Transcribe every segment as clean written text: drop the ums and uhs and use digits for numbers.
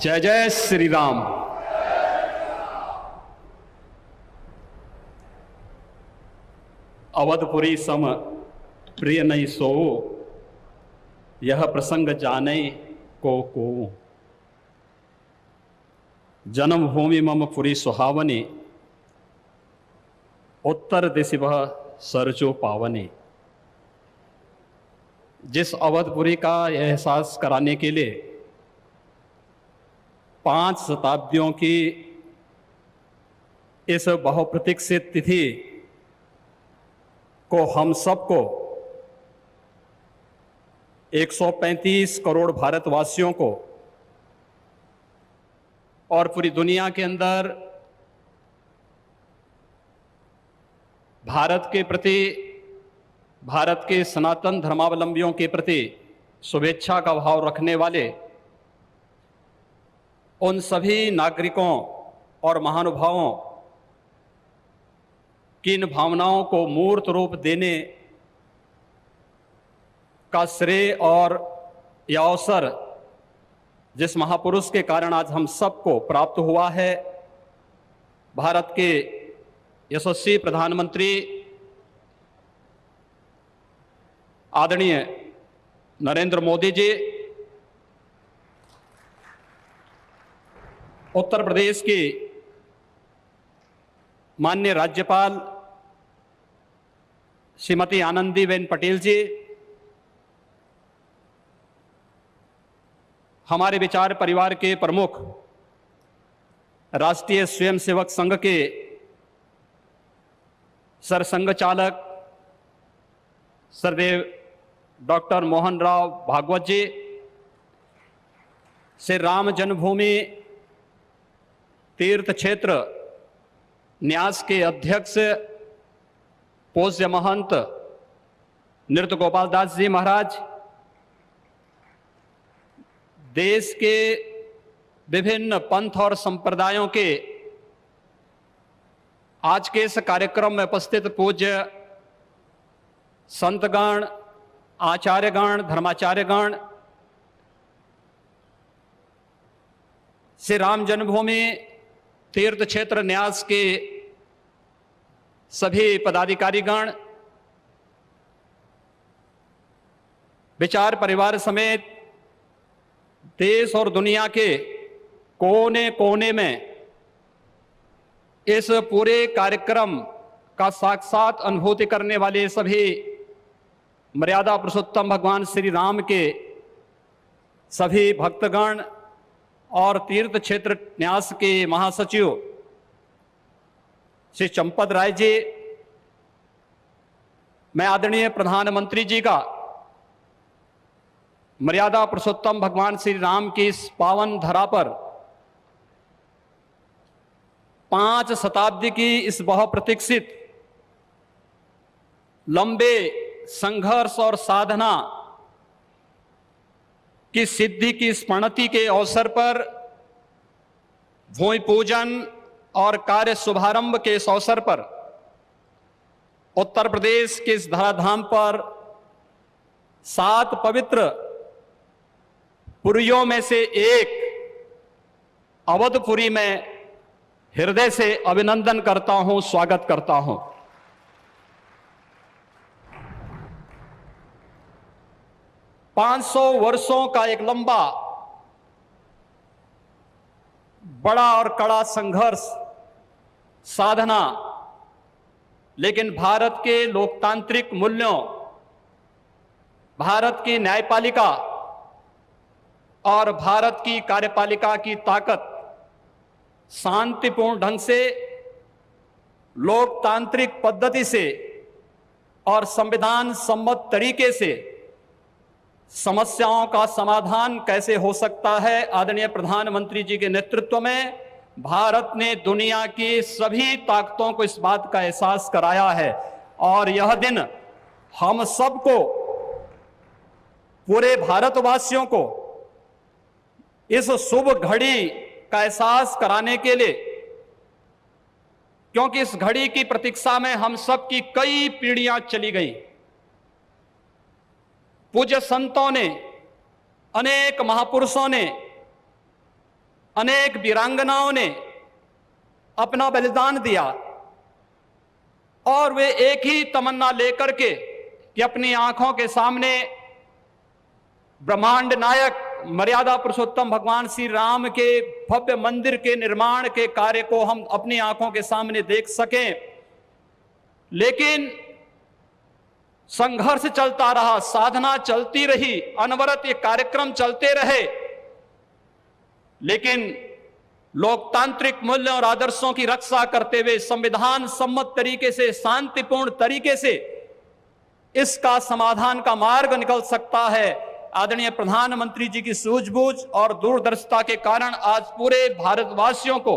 जय जय श्री राम। अवधपुरी सम प्रिय नहीं सोओ, यह प्रसंग जाने को। जन्मभूमि मम पुरी सुहावनी, उत्तर दिशि वह सरजो पावनी। जिस अवधपुरी का एहसास कराने के लिए 5 शताब्दियों की इस बहुप्रतीक्षित तिथि को हम सबको 135 करोड़ भारतवासियों को और पूरी दुनिया के अंदर भारत के प्रति, भारत के सनातन धर्मावलंबियों के प्रति शुभेच्छा का भाव रखने वाले उन सभी नागरिकों और महानुभावों की इन भावनाओं को मूर्त रूप देने का श्रेय और यह अवसर जिस महापुरुष के कारण आज हम सबको प्राप्त हुआ है, भारत के यशस्वी प्रधानमंत्री आदरणीय नरेंद्र मोदी जी, उत्तर प्रदेश की माननीय राज्यपाल श्रीमती आनंदीबेन पटेल जी, हमारे विचार परिवार के प्रमुख राष्ट्रीय स्वयंसेवक संघ के सरसंघ चालक सरदेव डॉक्टर मोहन राव भागवत जी, श्री राम जन्मभूमि तीर्थ क्षेत्र न्यास के अध्यक्ष पूज्य महंत नृत्य गोपाल दास जी महाराज, देश के विभिन्न पंथ और संप्रदायों के आज के इस कार्यक्रम में उपस्थित पूज्य संतगण, आचार्यगण, धर्माचार्यगण, श्री राम जन्मभूमि तीर्थ क्षेत्र न्यास के सभी पदाधिकारीगण, विचार परिवार समेत देश और दुनिया के कोने कोने में इस पूरे कार्यक्रम का साक्षात अनुभूति करने वाले सभी मर्यादा पुरुषोत्तम भगवान श्री राम के सभी भक्तगण और तीर्थ क्षेत्र न्यास के महासचिव श्री चंपत राय जी, मैं आदरणीय प्रधानमंत्री जी का मर्यादा पुरुषोत्तम भगवान श्री राम की इस पावन धरा पर 5 शताब्दी की इस बहुप्रतीक्षित लंबे संघर्ष और साधना की सिद्धि की स्मृति के अवसर पर भूमि पूजन और कार्य शुभारंभ के इस अवसर पर उत्तर प्रदेश के इस धराधाम पर 7 पवित्र पुरियों में से एक अवधपुरी में हृदय से अभिनंदन करता हूं, स्वागत करता हूं। पांच 500 वर्षों का एक लंबा बड़ा और कड़ा संघर्ष, साधना, लेकिन भारत के लोकतांत्रिक मूल्यों, भारत की न्यायपालिका और भारत की कार्यपालिका की ताकत शांतिपूर्ण ढंग से, लोकतांत्रिक पद्धति से और संविधान सम्मत तरीके से समस्याओं का समाधान कैसे हो सकता है, आदरणीय प्रधानमंत्री जी के नेतृत्व में भारत ने दुनिया की सभी ताकतों को इस बात का एहसास कराया है। और यह दिन हम सबको, पूरे भारतवासियों को इस शुभ घड़ी का एहसास कराने के लिए, क्योंकि इस घड़ी की प्रतीक्षा में हम सब की कई पीढ़ियां चली गई। पूज्य संतों ने, अनेक महापुरुषों ने अनेक वीरांगनाओं ने अपना बलिदान दिया और वे एक ही तमन्ना लेकर के कि अपनी आंखों के सामने ब्रह्मांड नायक मर्यादा पुरुषोत्तम भगवान श्री राम के भव्य मंदिर के निर्माण के कार्य को हम अपनी आंखों के सामने देख सकें। लेकिन संघर्ष चलता रहा, साधना चलती रही, अनवरत ये कार्यक्रम चलते रहे, लेकिन लोकतांत्रिक मूल्यों और आदर्शों की रक्षा करते हुए संविधान सम्मत तरीके से, शांतिपूर्ण तरीके से इसका समाधान का मार्ग निकल सकता है। आदरणीय प्रधानमंत्री जी की सूझबूझ और दूरदर्शिता के कारण आज पूरे भारतवासियों को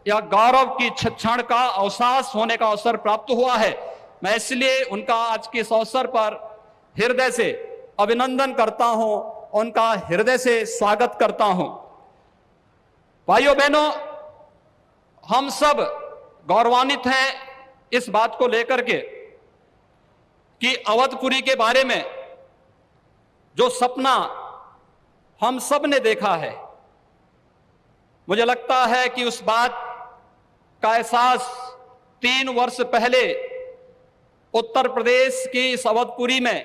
यह गौरव की क्षण का अवसास होने का अवसर प्राप्त हुआ है। मैं इसलिए उनका आज के इस अवसर पर हृदय से अभिनंदन करता हूं, उनका हृदय से स्वागत करता हूं। भाइयों बहनों, हम सब गौरवान्वित हैं इस बात को लेकर के कि अवधपुरी के बारे में जो सपना हम सब ने देखा है, मुझे लगता है कि उस बात का एहसास 3 वर्ष पहले उत्तर प्रदेश की इस अवधपुरी में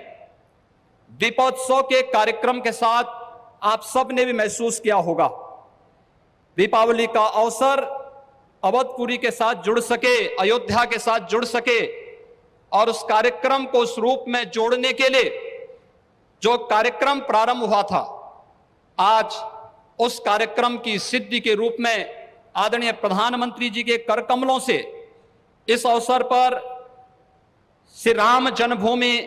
दीपोत्सव के कार्यक्रम के साथ आप सब ने भी महसूस किया होगा। दीपावली का अवसर अवधपुरी के साथ जुड़ सके, अयोध्या के साथ जुड़ सके और उस कार्यक्रम को उस रूप में जोड़ने के लिए जो कार्यक्रम प्रारंभ हुआ था, आज उस कार्यक्रम की सिद्धि के रूप में आदरणीय प्रधानमंत्री जी के कर कमलों से इस अवसर पर श्री राम जन्मभूमि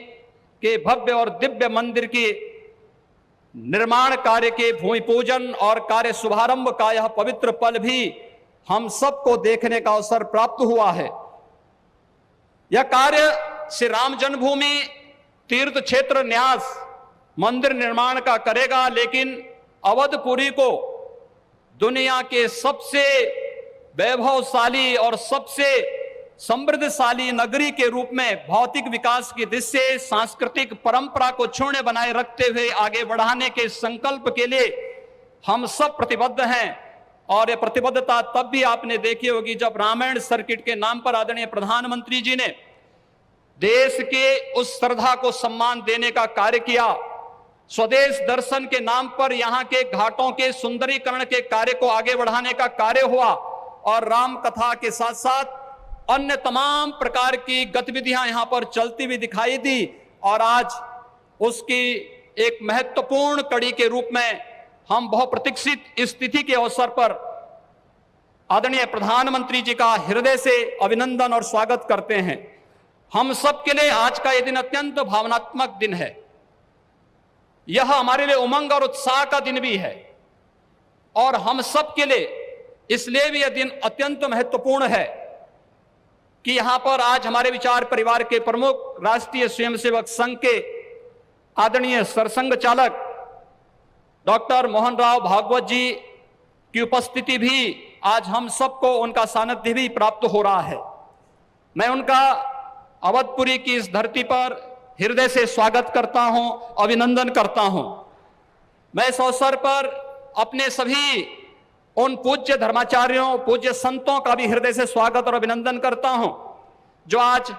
के भव्य और दिव्य मंदिर के निर्माण कार्य के भूमि पूजन और कार्य शुभारंभ का यह पवित्र पल भी हम सबको देखने का अवसर प्राप्त हुआ है। यह कार्य श्री राम जन्मभूमि तीर्थ क्षेत्र न्यास मंदिर निर्माण का करेगा, लेकिन अवधपुरी को दुनिया के सबसे वैभवशाली और सबसे समृद्धशाली नगरी के रूप में भौतिक विकास की दृष्टि से सांस्कृतिक परंपरा को क्षुण्ण बनाए रखते हुए आगे बढ़ाने के संकल्प के लिए हम सब प्रतिबद्ध हैं। और यह प्रतिबद्धता तब भी आपने देखी होगी जब रामायण सर्किट के नाम पर आदरणीय प्रधानमंत्री जी ने देश के उस श्रद्धा को सम्मान देने का कार्य किया। स्वदेश दर्शन के नाम पर यहाँ के घाटों के सुंदरीकरण के कार्य को आगे बढ़ाने का कार्य हुआ और राम कथा के साथ साथ अन्य तमाम प्रकार की गतिविधियां यहां पर चलती हुई दिखाई दी और आज उसकी एक महत्वपूर्ण कड़ी के रूप में हम बहुप्रतीक्षित स्थिति के अवसर पर आदरणीय प्रधानमंत्री जी का हृदय से अभिनंदन और स्वागत करते हैं। हम सब के लिए आज का यह दिन अत्यंत भावनात्मक दिन है। यह हमारे लिए उमंग और उत्साह का दिन भी है और हम सब के लिए इसलिए भी यह दिन अत्यंत महत्वपूर्ण है कि यहां पर आज हमारे विचार परिवार के प्रमुख राष्ट्रीय स्वयंसेवक संघ के आदरणीय सरसंघ चालक डॉक्टर मोहन राव भागवत जी की उपस्थिति भी आज हम सबको उनका सानिध्य भी प्राप्त हो रहा है। मैं उनका अवधपुरी की इस धरती पर हृदय से स्वागत करता हूं, अभिनंदन करता हूं। मैं इस अवसर पर अपने सभी उन पूज्य धर्माचार्यों, पूज्य संतों का भी हृदय से स्वागत और अभिनंदन करता हूं जो आज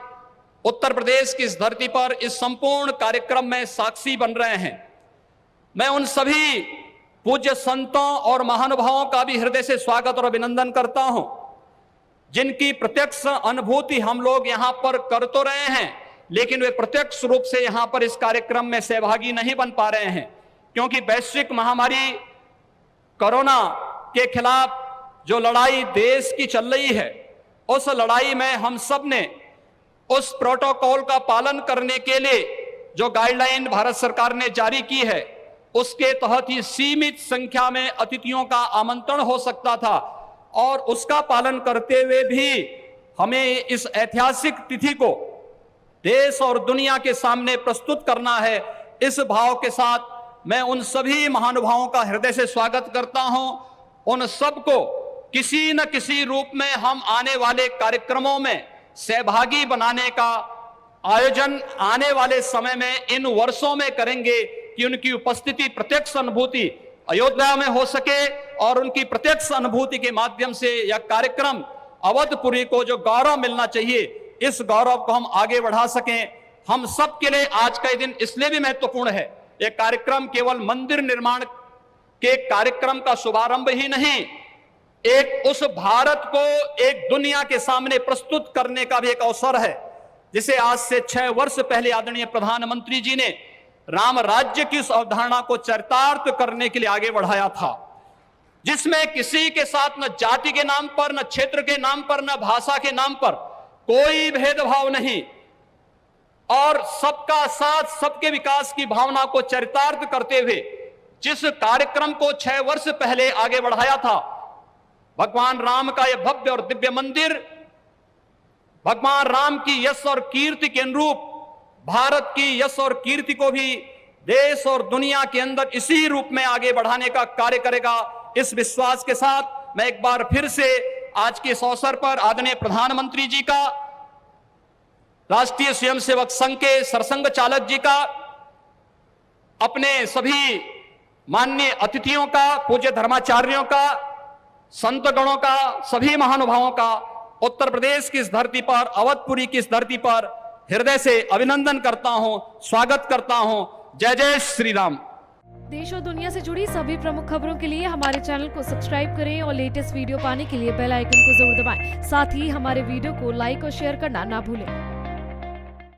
उत्तर प्रदेश की इस धरती पर इस संपूर्ण कार्यक्रम में साक्षी बन रहे हैं। मैं उन सभी पूज्य संतों और महानुभावों का भी हृदय से स्वागत और अभिनंदन करता हूं जिनकी प्रत्यक्ष अनुभूति हम लोग यहां पर कर तो रहे हैं, लेकिन वे प्रत्यक्ष रूप से यहां पर इस कार्यक्रम में सहभागी नहीं बन पा रहे हैं क्योंकि वैश्विक महामारी कोरोना के खिलाफ जो लड़ाई देश की चल रही है, उस लड़ाई में हम सब ने उस प्रोटोकॉल का पालन करने के लिए जो गाइडलाइन भारत सरकार ने जारी की है उसके तहत ही सीमित संख्या में अतिथियों का आमंत्रण हो सकता था और उसका पालन करते हुए भी हमें इस ऐतिहासिक तिथि को देश और दुनिया के सामने प्रस्तुत करना है। इस भाव के साथ मैं उन सभी महानुभावों का हृदय से स्वागत करता हूं। उन सबको किसी न किसी रूप में हम आने वाले कार्यक्रमों में सहभागी बनाने का आयोजन आने वाले समय में इन वर्षों में करेंगे कि उनकी उपस्थिति, प्रत्यक्ष अनुभूति अयोध्या में हो सके और उनकी प्रत्यक्ष अनुभूति के माध्यम से यह कार्यक्रम अवधपुरी को जो गौरव मिलना चाहिए, इस गौरव को हम आगे बढ़ा सकें। हम सब के लिए आज का दिन इसलिए भी महत्वपूर्ण है। यह कार्यक्रम केवल मंदिर निर्माण के कार्यक्रम का शुभारंभ ही नहीं, एक उस भारत को एक दुनिया के सामने प्रस्तुत करने का भी एक अवसर है, जिसे आज से 6 वर्ष पहले आदरणीय प्रधानमंत्री जी ने राम राज्य की इस अवधारणा को चरितार्थ करने के लिए आगे बढ़ाया था, जिसमें किसी के साथ न जाति के नाम पर, न क्षेत्र के नाम पर, न भाषा के नाम पर कोई भेदभाव नहीं, और सबका साथ, सबके विकास की भावना को चरितार्थ करते हुए जिस कार्यक्रम को 6 वर्ष पहले आगे बढ़ाया था, भगवान राम का यह भव्य और दिव्य मंदिर भगवान राम की यश और कीर्ति के अनुरूप भारत की यश और कीर्ति को भी देश और दुनिया के अंदर इसी रूप में आगे बढ़ाने का कार्य करेगा। इस विश्वास के साथ मैं एक बार फिर से आज के इस अवसर पर आदरणीय प्रधानमंत्री जी का, राष्ट्रीय स्वयंसेवक संघ के सरसंघ चालक जी का, अपने सभी माननीय अतिथियों का, पूज्य धर्माचार्यों का, संत गणों का, सभी महानुभावों का उत्तर प्रदेश की इस धरती पर, अवधपुरी की इस धरती पर हृदय से अभिनंदन करता हूं, स्वागत करता हूं। जय जय श्री राम। देश और दुनिया से जुड़ी सभी प्रमुख खबरों के लिए हमारे चैनल को सब्सक्राइब करें और लेटेस्ट वीडियो पाने के लिए बेल आइकन को जरूर दबाएं। साथ ही हमारे वीडियो को लाइक और शेयर करना ना भूलें।